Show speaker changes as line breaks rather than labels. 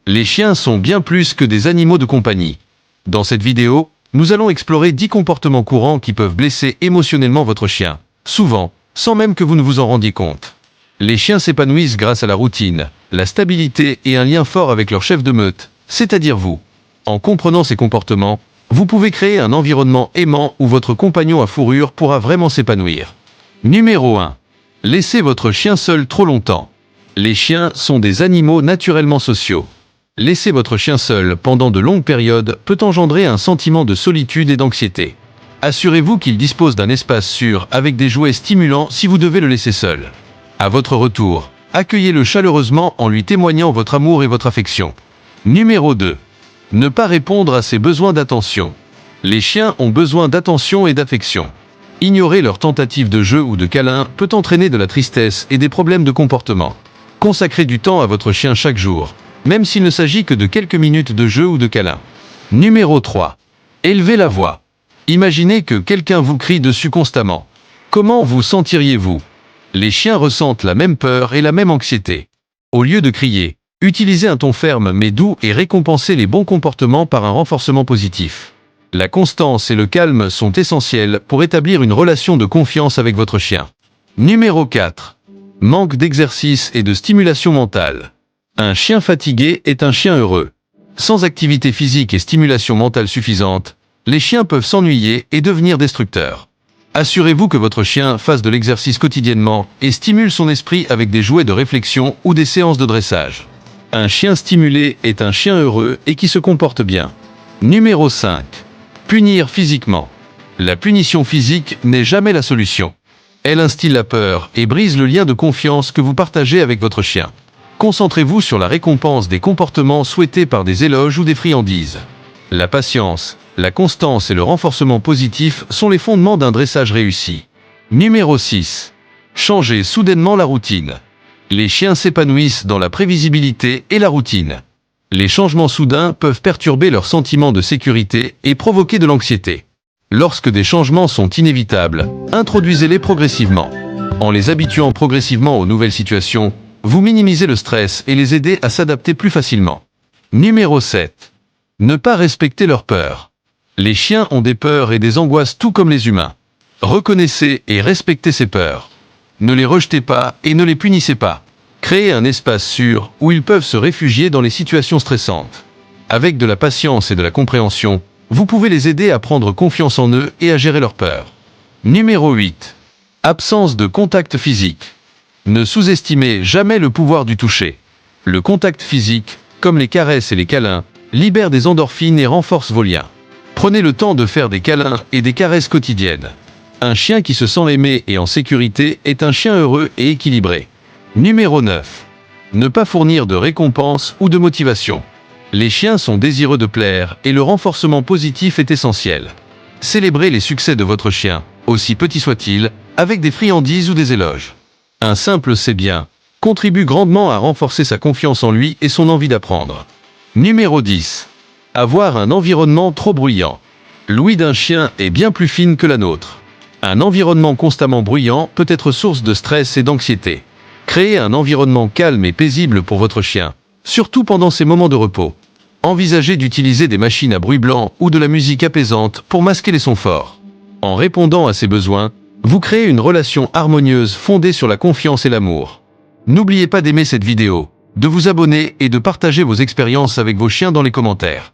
Les chiens sont bien plus que des animaux de compagnie. Dans cette vidéo, nous allons explorer 10 comportements courants qui peuvent blesser émotionnellement votre chien, souvent, sans même que vous ne vous en rendiez compte. Les chiens s'épanouissent grâce à la routine, la stabilité et un lien fort avec leur chef de meute, c'est-à-dire vous. En comprenant ces comportements, vous pouvez créer un environnement aimant où votre compagnon à fourrure pourra vraiment s'épanouir. Numéro 1. Laissez votre chien seul trop longtemps. Les chiens sont des animaux naturellement sociaux. Laisser votre chien seul pendant de longues périodes peut engendrer un sentiment de solitude et d'anxiété. Assurez-vous qu'il dispose d'un espace sûr avec des jouets stimulants si vous devez le laisser seul. À votre retour, accueillez-le chaleureusement en lui témoignant votre amour et votre affection. Numéro 2. Ne pas répondre à ses besoins d'attention. Les chiens ont besoin d'attention et d'affection. Ignorer leurs tentatives de jeu ou de câlin peut entraîner de la tristesse et des problèmes de comportement. Consacrez du temps à votre chien chaque jour, même s'il ne s'agit que de quelques minutes de jeu ou de câlin. Numéro 3. Élevez la voix. Imaginez que quelqu'un vous crie dessus constamment. Comment vous sentiriez-vous? Les chiens ressentent la même peur et la même anxiété. Au lieu de crier, utilisez un ton ferme mais doux et récompensez les bons comportements par un renforcement positif. La constance et le calme sont essentiels pour établir une relation de confiance avec votre chien. Numéro 4. Manque d'exercice et de stimulation mentale. Un chien fatigué est un chien heureux. Sans activité physique et stimulation mentale suffisante, les chiens peuvent s'ennuyer et devenir destructeurs. Assurez-vous que votre chien fasse de l'exercice quotidiennement et stimule son esprit avec des jouets de réflexion ou des séances de dressage. Un chien stimulé est un chien heureux et qui se comporte bien. Numéro 5. Punir physiquement. La punition physique n'est jamais la solution. Elle instille la peur et brise le lien de confiance que vous partagez avec votre chien. Concentrez-vous sur la récompense des comportements souhaités par des éloges ou des friandises. La patience, la constance et le renforcement positif sont les fondements d'un dressage réussi. Numéro 6. Changez soudainement la routine. Les chiens s'épanouissent dans la prévisibilité et la routine. Les changements soudains peuvent perturber leur sentiment de sécurité et provoquer de l'anxiété. Lorsque des changements sont inévitables, introduisez-les progressivement. En les habituant progressivement aux nouvelles situations, vous minimisez le stress et les aidez à s'adapter plus facilement. Numéro 7. Ne pas respecter leurs peurs. Les chiens ont des peurs et des angoisses tout comme les humains. Reconnaissez et respectez ces peurs. Ne les rejetez pas et ne les punissez pas. Créez un espace sûr où ils peuvent se réfugier dans les situations stressantes. Avec de la patience et de la compréhension, vous pouvez les aider à prendre confiance en eux et à gérer leurs peurs. Numéro 8. Absence de contact physique. Ne sous-estimez jamais le pouvoir du toucher. Le contact physique, comme les caresses et les câlins, libère des endorphines et renforce vos liens. Prenez le temps de faire des câlins et des caresses quotidiennes. Un chien qui se sent aimé et en sécurité est un chien heureux et équilibré. Numéro 9. Ne pas fournir de récompenses ou de motivation. Les chiens sont désireux de plaire et le renforcement positif est essentiel. Célébrez les succès de votre chien, aussi petits soient-ils, avec des friandises ou des éloges. Un simple « c'est bien » contribue grandement à renforcer sa confiance en lui et son envie d'apprendre. Numéro 10. Avoir un environnement trop bruyant. L'ouïe d'un chien est bien plus fine que la nôtre. Un environnement constamment bruyant peut être source de stress et d'anxiété. Créez un environnement calme et paisible pour votre chien, surtout pendant ses moments de repos. Envisagez d'utiliser des machines à bruit blanc ou de la musique apaisante pour masquer les sons forts. En répondant à ses besoins, vous créez une relation harmonieuse fondée sur la confiance et l'amour. N'oubliez pas d'aimer cette vidéo, de vous abonner et de partager vos expériences avec vos chiens dans les commentaires.